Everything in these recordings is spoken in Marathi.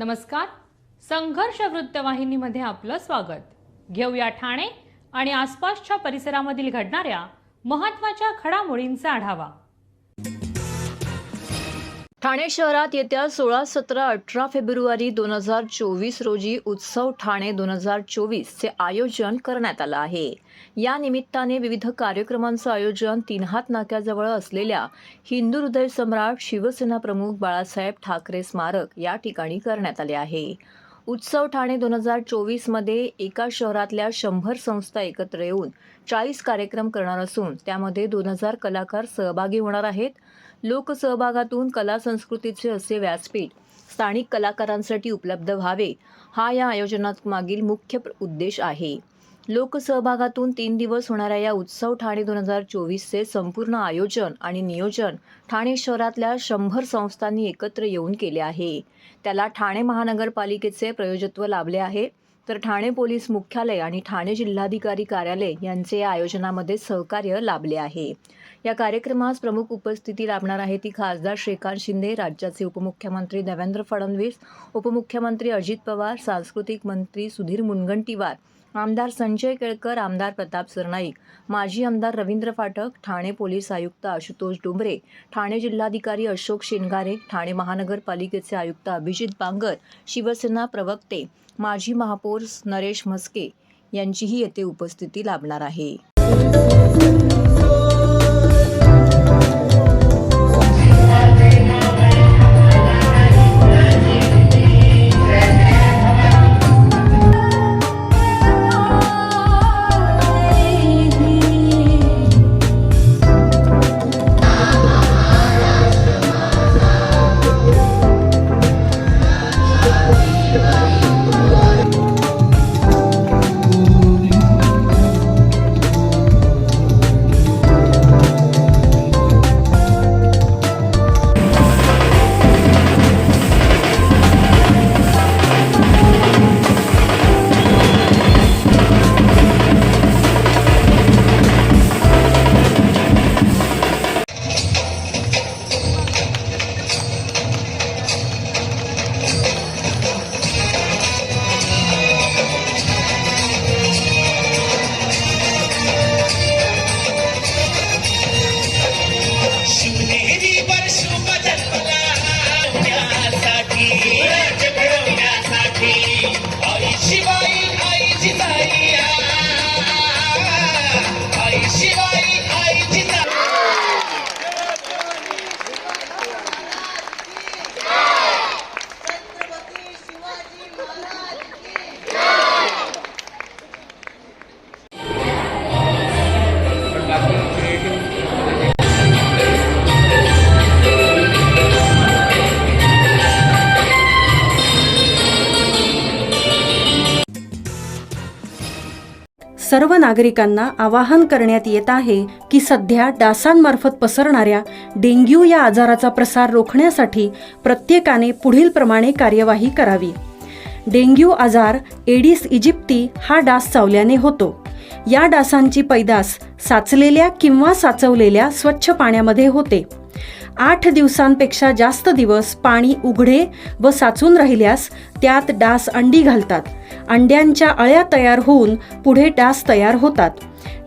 नमस्कार. संघर्ष वृत्तवाहिनीमध्ये आपलं स्वागत. घेऊया ठाणे आणि आसपासच्या परिसरामधील घडणाऱ्या महत्त्वाच्या घडामोडींचा आढावा. ठाणे शहरात येत्या 16, 17, 18 फेब्रुवारी 2024 रोजी उत्सव ठाणे 2024 चे आयोजन करण्यात आलं आहे. या निमित्ताने विविध कार्यक्रमांचं आयोजन तीनहात नाक्याजवळ असलेल्या हिंदू हृदय सम्राट शिवसेना प्रमुख बाळासाहेब ठाकरे स्मारक या ठिकाणी करण्यात आले आहे. उत्सव ठाणे 2024 मध्ये एका शहरातल्या 100 संस्था एकत्र येऊन 40 कार्यक्रम करणार असून त्यामध्ये 2000 कलाकार सहभागी होणार आहेत. लोकसहभागातून कला संस्कृतीचे असे व्यासपीठ स्थानिक कलाकारांसाठी उपलब्ध व्हावे हा या आयोजनामागील मुख्य उद्देश आहे. लोकसहभागातून 3 दिवस होणाऱ्या या उत्सव ठाणे 2024चे संपूर्ण आयोजन आणि नियोजन ठाणे शहरातल्या 100 संस्थांनी एकत्र येऊन केले आहे. त्याला ठाणे महानगरपालिकेचे प्रयोजकत्व लाभले आहे, तर ठाणे पोलीस मुख्यालय आणि ठाणे जिल्हाधिकारी कार्यालय यांचे या आयोजनामध्ये सहकार्य लाभले आहे. या कार्यक्रमास प्रमुख उपस्थिती लाभणार आहे ती खासदार श्रीकांत शिंदे, राज्याचे उपमुख्यमंत्री देवेंद्र फडणवीस, उपमुख्यमंत्री अजित पवार, सांस्कृतिक मंत्री सुधीर मुनगंटीवार, आमदार संजय केळकर, आमदार प्रताप सरनाईक, माजी आमदार रवींद्र फाटक, ठाणे पोलीस आयुक्त आशुतोष डुंबरे, ठाणे जिल्हाधिकारी अशोक शेनगारे, ठाणे महानगरपालिकेचे आयुक्त अभिजित बांगर, शिवसेना प्रवक्ते माजी महापौर नरेश म्हस्के यांचीही येथे उपस्थिती लाभणार आहे. सर्व नागरिकांना आवाहन करण्यात येत आहे की सध्या डासांमार्फत पसरणाऱ्या डेंग्यू या आजाराचा प्रसार रोखण्यासाठी प्रत्येकाने पुढील प्रमाणे कार्यवाही करावी. डेंग्यू आजार एडिस इजिप्ती हा डास चावल्याने होतो. या डासांची पैदास साचलेल्या किंवा साचवलेल्या स्वच्छ पाण्यामध्ये होते. 8 दिवसांपेक्षा जास्त दिवस पाणी उघडे व साचून राहिल्यास त्यात डास अंडी घालतात. अंड्यांच्या अळ्या तयार होऊन पुढे डास तयार होतात.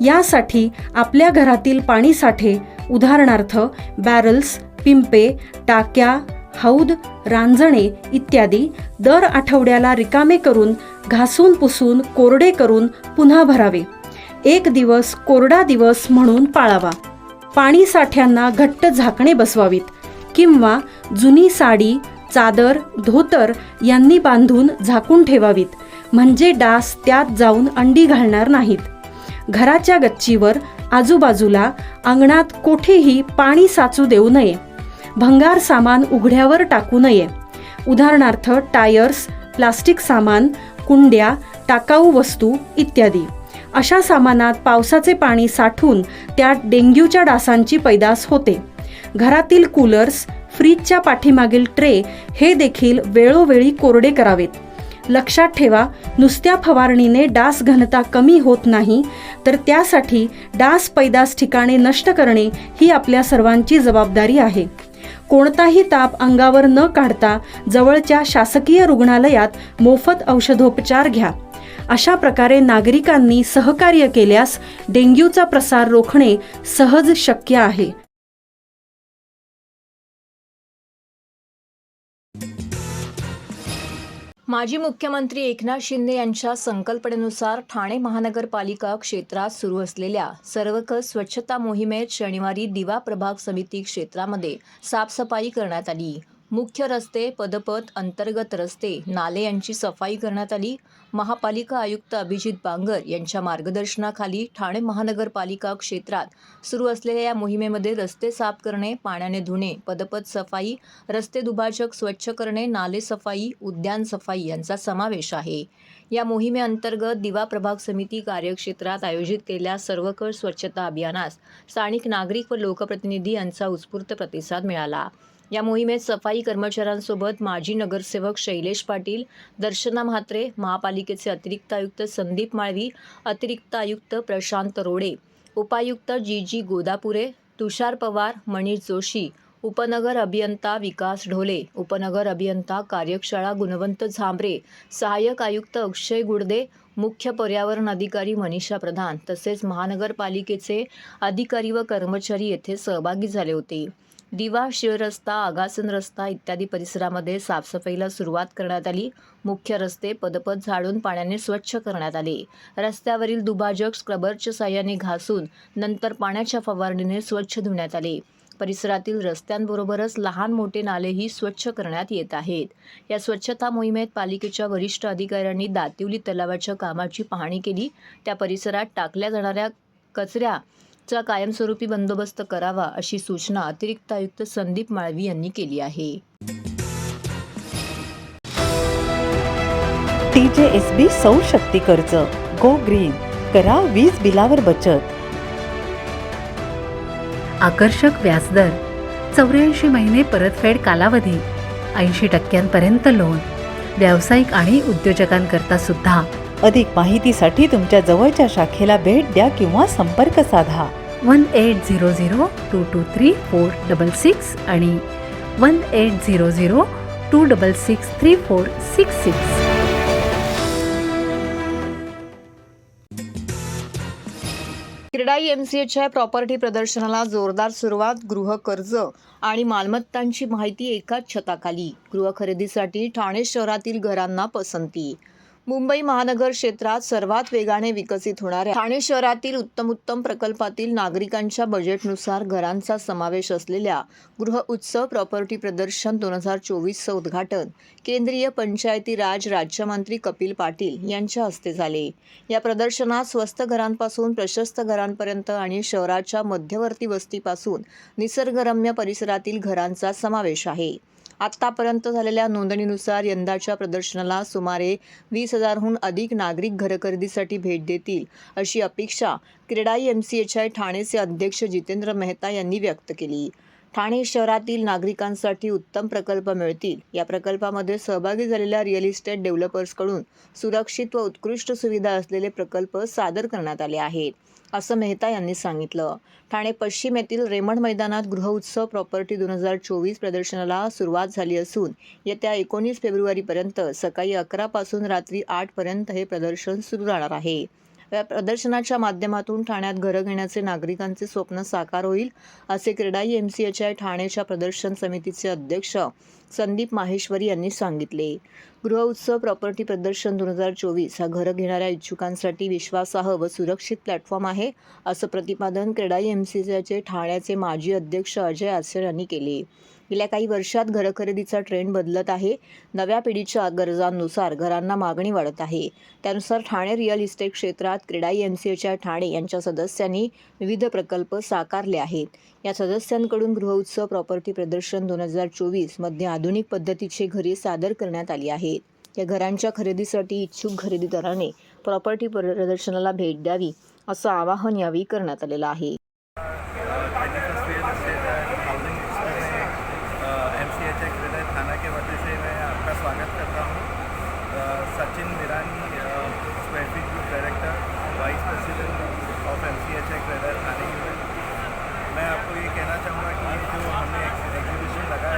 यासाठी आपल्या घरातील पाणीसाठे उदाहरणार्थ बॅरल्स, पिंपे, टाक्या, हौद, रांजणे इत्यादी दर आठवड्याला रिकामे करून घासून पुसून कोरडे करून पुन्हा भरावे. 1 दिवस कोरडा दिवस म्हणून पाळावा. पाणी साठ्यांना घट्ट झाकणे बसवावीत किंवा जुनी साडी, चादर, धोतर यांनी बांधून झाकून ठेवावीत, म्हणजे डास त्यात जाऊन अंडी घालणार नाहीत. घराच्या गच्चीवर, आजूबाजूला, अंगणात कोठेही पाणी साचू देऊ नये. भंगार सामान उघड्यावर टाकू नये. उदाहरणार्थ टायर्स, प्लास्टिक सामान, कुंड्या, टाकाऊ वस्तू इत्यादी. अशा सामानात पावसाचे पाणी साठून त्यात डेंग्यूच्या डासांची पैदास होते. घरातील कूलर्स, फ्रीजच्या पाठीमागील ट्रे हे देखील वेळोवेळी कोरडे करावेत. लक्षात ठेवा, नुसत्या फवारणीने डास घनता कमी होत नाही, तर त्यासाठी डास पैदास ठिकाणे नष्ट करणे ही आपल्या सर्वांची जबाबदारी आहे. कोणताही ताप अंगावर न काढता जवळच्या शासकीय रुग्णालयात मोफत औषधोपचार घ्या. अशा प्रकारे नागरिकांनी सहकार्य केल्यास डेंग्यूचा प्रसार रोखणे सहज शक्य आहे. माजी मुख्यमंत्री एकनाथ शिंदे यांच्या संकल्पनेनुसार ठाणे महानगरपालिका क्षेत्रात सुरू असलेल्या सर्वकष स्वच्छता मोहिमेत शनिवारी दिवा प्रभाग समिती क्षेत्रामध्ये साफसफाई करण्यात आली. मुख्य रस्ते, पदपथ, अंतर्गत रस्ते, नाले यांची सफाई करण्यात आली. महापालिका आयुक्त अभिजित बांगर यांच्या मार्गदर्शनाखाली ठाणे महानगरपालिका क्षेत्रात सुरू असलेल्या या मोहिमेमध्ये रस्ते साफ करणे, पाण्याने धुणे, पदपथ सफाई, रस्ते दुभाजक स्वच्छ करणे, नाले सफाई, उद्यान सफाई यांचा समावेश आहे. या मोहिमेअंतर्गत दिवा प्रभाग समिती कार्यक्षेत्रात आयोजित केलेल्या सर्वकष स्वच्छता अभियानास स्थानिक नागरिक व लोकप्रतिनिधी यांचा उत्स्फूर्त प्रतिसाद मिळाला. या मोहिमेत सफाई कर्मचाऱ्यांसोबत माजी नगरसेवक शैलेश पाटील, दर्शना म्हात्रे, महापालिकेचे अतिरिक्त आयुक्त संदीप माळवी, अतिरिक्त आयुक्त प्रशांत रोडे, उपायुक्त जी गोदापुरे, तुषार पवार, मनीष जोशी, उपनगर अभियंता विकास ढोले, उपनगर अभियंता कार्यशाळा गुणवंत झांबरे, सहाय्यक आयुक्त अक्षय गुडदे, मुख्य पर्यावरण अधिकारी मनीषा प्रधान तसेच महानगरपालिकेचे अधिकारी व कर्मचारी येथे सहभागी झाले होते. दिवा, शिवरस्ता, आगासन रस्ता इत्यादी परिसरामध्ये साफसफाईला सुरुवात करण्यात आली. मुख्य रस्ते, पदपथ झाडून पाण्याने स्वच्छ करण्यात आले. रस्त्यावरील दुभाजक स्क्रबरच्या साहाय्याने घासून नंतर पाण्याच्या फवारणीने स्वच्छ धुण्यात आले. परिसरातील रस्त्यांबरोबरच लहान मोठे नालेही स्वच्छ करण्यात येत आहेत. या स्वच्छता मोहिमेत पालिकेच्या वरिष्ठ अधिकाऱ्यांनी दातिवली तलावाच्या कामाची पाहणी केली. त्या परिसरात टाकल्या जाणाऱ्या कचऱ्याचा कायमस्वरूपी बंदोबस्त करावा अशी सूचना अतिरिक्त आयुक्त संदीप माळवी यांनी केली आहे. TJSB सौर शक्ती कर्ज, गो ग्रीन, करा वीज बिलावर बचत. आकर्षक व्याजदर, 84 महिने परतफेड कालावधी, 80% लोन, व्यावसायिक आणि उद्योजकांकरता सुद्धा. अधिक माहितीसाठी तुमच्या जवळच्या शाखेला भेट द्या किंवा संपर्क साधा. 1800-223-466 आणि 1800-266-3466. क्रेडाई MCHI प्रॉपर्टी प्रदर्शनाला जोरदार सुरुवात. गृह कर्ज आणि मालमत्तांची माहिती एकाच छताखाली. गृह खरेदीसाठी ठाणे शहरातील घरांना पसंती. मुंबई महानगर क्षेत्रात सर्वात वेगाने विकसित होणाऱ्या ठाणे शहरातील उत्तम प्रकल्पातील नागरिकांच्या बजेटनुसार घरांचा समावेश असलेल्या गृह उत्सव प्रॉपर्टी प्रदर्शन 2024चं उद्घाटन केंद्रीय पंचायती राज राज्यमंत्री कपिल पाटील यांच्या हस्ते झाले. या प्रदर्शनात स्वस्त घरांपासून प्रशस्त घरांपर्यंत आणि शहराच्या मध्यवर्ती वस्तीपासून निसर्गरम्य परिसरातील घरांचा समावेश आहे. आत्तापर्यंत झालेल्या नोंदणीनुसार यंदाच्या प्रदर्शनाला सुमारे 20,000हून अधिक नागरिक घरखरेदीसाठी भेट देतील अशी अपेक्षा क्रेडाई MCHI ठाणेचे अध्यक्ष जितेंद्र मेहता यांनी व्यक्त केली. ठाणे शहरातील नागरिकांसाठी उत्तम प्रकल्प मिळतील. या प्रकल्पामध्ये सहभागी झालेल्या रिअल इस्टेट डेव्हलपर्सकडून सुरक्षित व उत्कृष्ट सुविधा असलेले प्रकल्प सादर करण्यात आले आहेत, असं मेहता यांनी सांगितलं. ठाणे पश्चिम येथील रेमंड मैदानात गृह उत्सव प्रॉपर्टी 2024 प्रदर्शनाला सुरुवात झाली असून येत्या 19 फेब्रुवारीपर्यंत सकाळी 11 पासून रात्री 8 पर्यंत हे प्रदर्शन सुरू राहणार आहे. या प्रदर्शनाच्या माध्यमातून ठाण्यात घरं घेण्याचे नागरिकांचे स्वप्न साकार होईल, असे क्रेडाई MCHI ठाणेच्या प्रदर्शन समितीचे अध्यक्ष संदीप माहेश्वरी यांनी सांगितले. गृह उत्सव प्रॉपर्टी प्रदर्शन 2024 हा घरं घेणाऱ्या इच्छुकांसाठी विश्वासार्ह व सुरक्षित प्लॅटफॉर्म आहे, असं प्रतिपादन क्रेडाई MCHI ठाण्याचे माजी अध्यक्ष अजय आसर यांनी केले. गेल्या काही वर्षात घर खरेदीचा ट्रेंड बदलत आहे. नव्या पिढीच्या गरजांनुसार घरांना मागणी वाढत आहे. त्यानुसार ठाणे रिअल इस्टेट क्षेत्रात क्रेडाई MCHI ठाणे यांच्या सदस्यांनी विविध प्रकल्प साकारले आहेत. या सदस्यांकडून गृह उत्सव प्रॉपर्टी प्रदर्शन 2024 मध्ये आधुनिक पद्धतीची घरे सादर करण्यात आली आहेत. या घरांच्या खरेदीसाठी इच्छुक खरेदीदाराने प्रॉपर्टी प्रदर्शनाला भेट द्यावी, असं आवाहन यावेळी करण्यात आलेलं आहे. MCHI क्रेडाई थाना के वजह से मैं आपका स्वागत करता हूँ. Sachin Mirani, specific director, vice president of MCHI CREDAI Thane unit. मैं आपको ये कहना चाहूँगा कि ये जो हमने एग्जीबिशन लगाया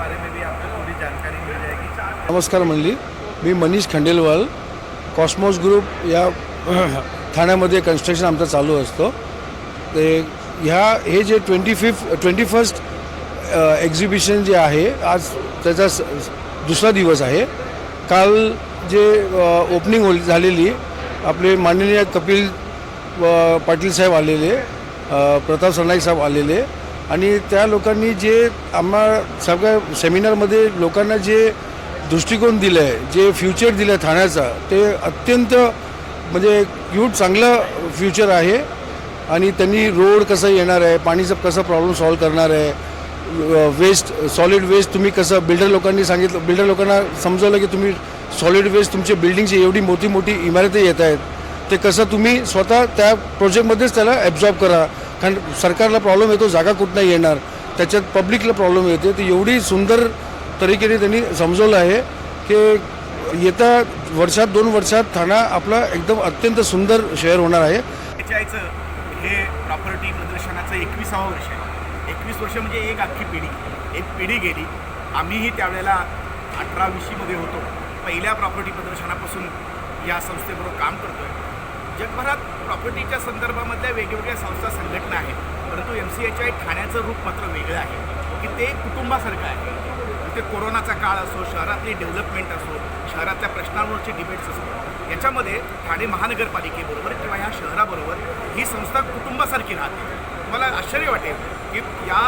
बारे में भी आपको पूरी जानकारी मिल जाएगी। नमस्कार मंडळी, मी मनीष खंडेलवाल. कॉस्मॉस ग्रुप या ठाण्यामध्ये कन्स्ट्रक्शन आमचं चालू असतो. ते हे जे 21st एक्झिबिशन जे आहे, आज त्याचा दुसरा दिवस आहे. काल जे ओपनिंग झालेली, आपले माननीय कपिल पाटील साहेब आलेले, प्रताप सरनाईक साहेब आलेले, आणि त्या लोकांनी जे आम्हाला सगळ्या सेमिनारमध्ये लोकांना जे दृष्टिकोन दिलं आहे, जे फ्युचर दिलं आहे ठाण्याचा, ते अत्यंत म्हणजे ह्यूज चांगलं फ्युचर आहे. आणि त्यांनी रोड कसं येणार आहे, पाणीचा कसा प्रॉब्लेम सॉल्व करणार आहे, सॉलिड वेस्ट तुम्ही कसं, बिल्डर लोकांना समजवलं की तुम्ही सॉलिड वेस्ट तुमच्या बिल्डिंगची एवढी मोठी इमारती येत आहेत, ते कसं तुम्ही स्वतः त्या प्रोजेक्टमध्येच त्याला ॲब्झॉर्ब करा. कारण सरकारला प्रॉब्लेम येतो, जागा कुठं नाही येणार, त्याच्यात पब्लिकला प्रॉब्लेम येते. तर एवढी सुंदर तरीकेने त्यांनी समजवलं आहे की येत्या वर्षात 2 वर्षात ठाणा आपला एकदम अत्यंत सुंदर शहर होणार आहे. HIचं हे प्रॉपर्टी प्रदर्शनाचं 21वं वर्ष आहे. 21 वर्ष म्हणजे एक अख्खी पिढी गेली. आम्हीही त्यावेळेला 18-20मध्ये होतो. पहिल्या प्रॉपर्टी प्रदर्शनापासून या संस्थेबरोबर काम करतो आहे. जगभरात प्रॉपर्टीच्या संदर्भामधल्या वेगवेगळ्या संस्था संघटना आहेत, परंतु MCHI ठाण्याचं रूप मात्र वेगळं आहे की ते कुटुंबासारखं आहे. ते कोरोनाचा काळ असो, शहरातली डेव्हलपमेंट असो, शहरातल्या प्रश्नांवरचे डिबेट्स असो, याच्यामध्ये ठाणे महानगरपालिकेबरोबर किंवा ह्या शहराबरोबर ही संस्था कुटुंबासारखी राहते. तुम्हाला आश्चर्य वाटेल की या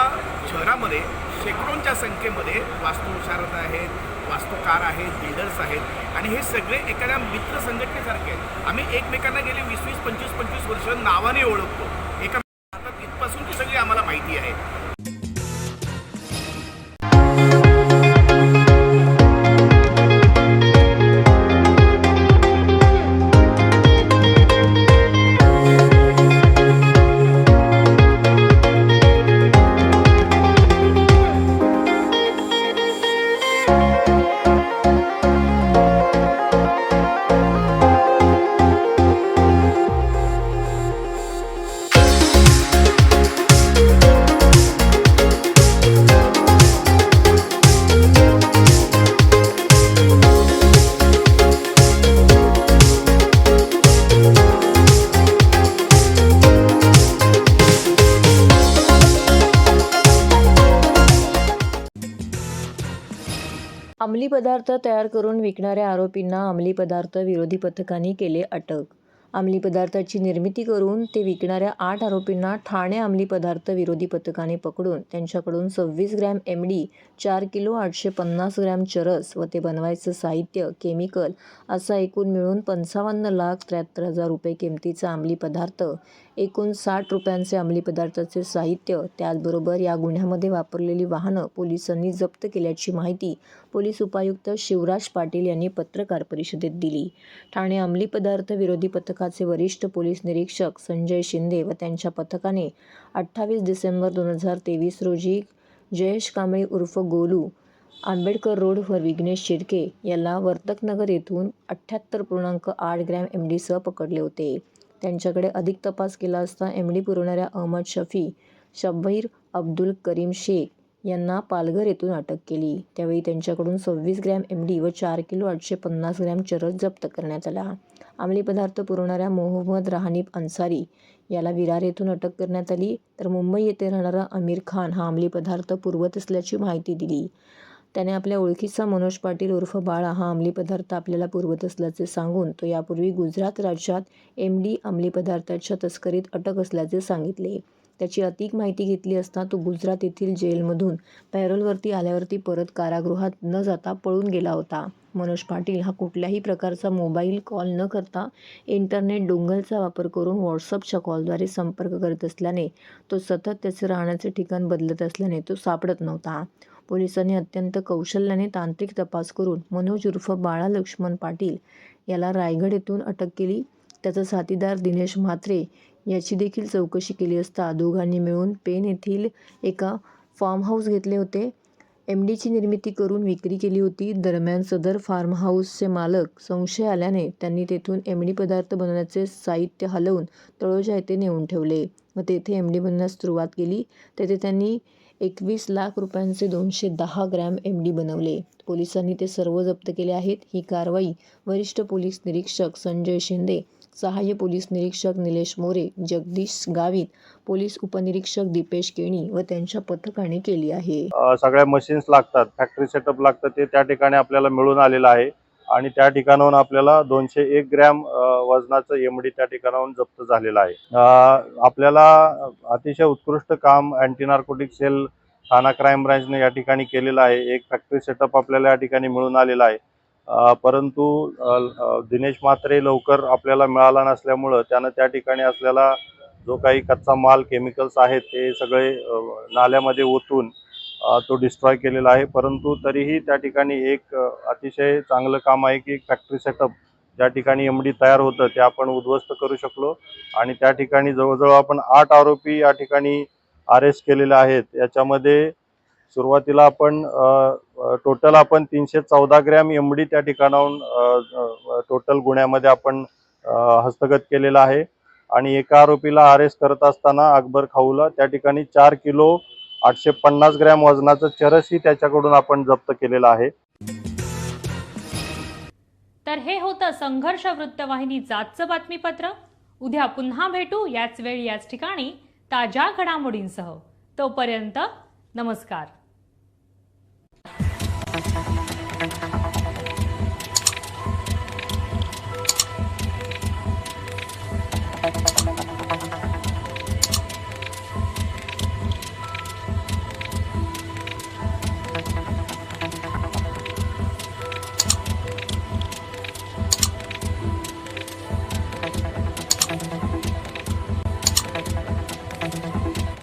शहरामध्ये शेकडोंच्या संख्येमध्ये वास्तुविशारद आहेत, वास्तुकार आहेत, बिल्डर्स आहेत, आणि हे सगळे एखाद्या मित्र संघटनेसारखे आहेत. आम्ही एकमेकांना गेले 20-20, 25-25 वर्ष नावाने ओळखतो. एका इथपासून ती सगळी आम्हाला माहिती आहे. अंमली पदार्थ तयार करून विकणाऱ्या आरोपींना अंमली पदार्थ विरोधी पथकाने केले अटक. अंमली पदार्थाची निर्मिती करून ते विकणाऱ्या 8 आरोपींना ठाणे अंमली पदार्थ विरोधी पथकाने पकडून त्यांच्याकडून 26 ग्रॅम MD, 4 किलो 850 ग्रॅम चरस व ते बनवायचं साहित्य, केमिकल असा एकूण मिळून 55,73,000 रुपये किमतीचा अंमली पदार्थ, एकूण 60 रुपयांचे अंमली पदार्थाचे साहित्य, त्याचबरोबर या गुन्ह्यामध्ये वापरलेली वाहनं पोलिसांनी जप्त केल्याची माहिती पोलीस उपायुक्त शिवराज पाटील यांनी पत्रकार परिषदेत दिली. ठाणे अंमली पदार्थ विरोधी पथकाचे वरिष्ठ पोलीस निरीक्षक संजय शिंदे व त्यांच्या पथकाने 28 डिसेंबर 2023 रोजी जयेश कांबळे उर्फ गोलू, आंबेडकर रोडवर विघ्नेश शिर्के याला वर्तकनगर येथून 78.8 ग्रॅम MDसह पकडले होते. त्यांच्याकडे अधिक तपास केला असता MD पुरवणाऱ्या अहमद शफी, शब्बीर अब्दुल करीम शेख यांना पालघर येथून अटक केली. त्यावेळी त्यांच्याकडून 26 ग्रॅम MD व 4 किलो 850 ग्रॅम चरस जप्त करण्यात आला. अंमली पदार्थ पुरवणाऱ्या मोहम्मद राहनीफ अन्सारी याला विरार येथून अटक करण्यात आली. तर मुंबई येथे राहणारा आमिर खान हा अंमली पदार्थ पुरवत असल्याची माहिती दिली. त्याने आपल्या ओळखीचा मनोज पाटील उर्फ बाळा हा अंमली पदार्थ आपल्याला पुरवत असल्याचे सांगून तो यापूर्वी गुजरात राज्यात MD अंमली पदार्थाच्या तस्करीत अटक असल्याचे सांगितले. त्याची अधिक माहिती घेतली असता तो गुजरात येथील जेलमधून पॅरोलवरती आल्यावरती परत कारागृहात न जाता पळून गेला होता. मनोज पाटील हा कुठल्याही प्रकारचा मोबाईल कॉल न करता इंटरनेट डोंगलचा वापर करून व्हॉट्सअपच्या कॉलद्वारे संपर्क करत असल्याने तो सतत त्याचे राहण्याचे ठिकाण बदलत असल्याने तो सापडत नव्हता. पोलिसांनी अत्यंत कौशल्याने तांत्रिक तपास करून मनोज उर्फ बाळा लक्ष्मण पाटील याला रायगड येथून अटक केली. त्याचा साथीदार दिनेश म्हात्रे याची देखील चौकशी केली असता दोघांनी मिळून पेण येथील एका फार्म हाऊस घेतले होते. MDची निर्मिती करून विक्री केली होती. दरम्यान सदर फार्म हाऊसचे मालक संशय आल्याने त्यांनी तेथून MD पदार्थ बनवण्याचे साहित्य हलवून तळोजा येथे नेऊन ठेवले व तेथे MD बनवण्यास सुरुवात केली. तेथे त्यांनी 21 लाख रुपयांचे 210 ग्रॅम MD बनवले. पोलिसांनी ते सर्व जप्त केले आहेत. ही कारवाई वरिष्ठ पोलीस निरीक्षक संजय शिंदे, सहाय्य पोलीस निरीक्षक निलेश मोरे, जगदीश गावित, पोलीस उपनिरीक्षक दीपेश केणी व त्यांच्या पथकाने केली आहे. सगळ्या मशीन्स लागतात, फॅक्टरी सेटअप लागतं, ते त्या ठिकाणी आपल्याला मिळून आलेलं आहे आणि त्या ठिकाणाहून आपल्याला 201 ग्रॅम वजनाचं MD त्या ठिकाणाहून जप्त झालेलं आहे. आपल्याला अतिशय उत्कृष्ट काम अँटी नार्कोटिक सेल ठाणा क्राईम ब्रांचने या ठिकाणी केलेलं आहे. एक फॅक्टरी सेटअप आपल्याला या ठिकाणी मिळून आलेला आहे. परंतु दिनेश म्हात्रे लवकर आपल्याला मिळाला नसल्यामुळं त्यानं त्या ठिकाणी असलेला जो काही कच्चा माल केमिकल्स आहेत ते सगळे नाल्यामध्ये ओतून तो डिस्ट्रॉय केलेला आहे. परंतु तरीही त्या ठिकाणी एक अतिशय चांगलं काम आहे की फॅक्टरी सेटअप ज्या ठिकाणी MD तयार होतं ते आपण उद्ध्वस्त करू शकलो आणि त्या ठिकाणी जवळजवळ आपण 8 आरोपी या ठिकाणी अरेस्ट केलेले आहेत. याच्यामध्ये सुरुवातीला आपण टोटल 314 ग्रॅम MD त्या ठिकाणाहून टोटल गुन्ह्यामध्ये आपण हस्तगत केलेला आहे आणि एका आरोपीला अरेस्ट करत असताना अकबर खाऊला त्या ठिकाणी 4 किलो 850 ग्रॅम वजनाचं चरसही त्याच्याकडून आपण जप्त केलेलं आहे. तर हे होतं संघर्ष वृत्तवाहिनीचं आजचं बातमीपत्र. उद्या पुन्हा भेटू याच वेळी याच ठिकाणी ताज्या घडामोडींसह. तोपर्यंत नमस्कार.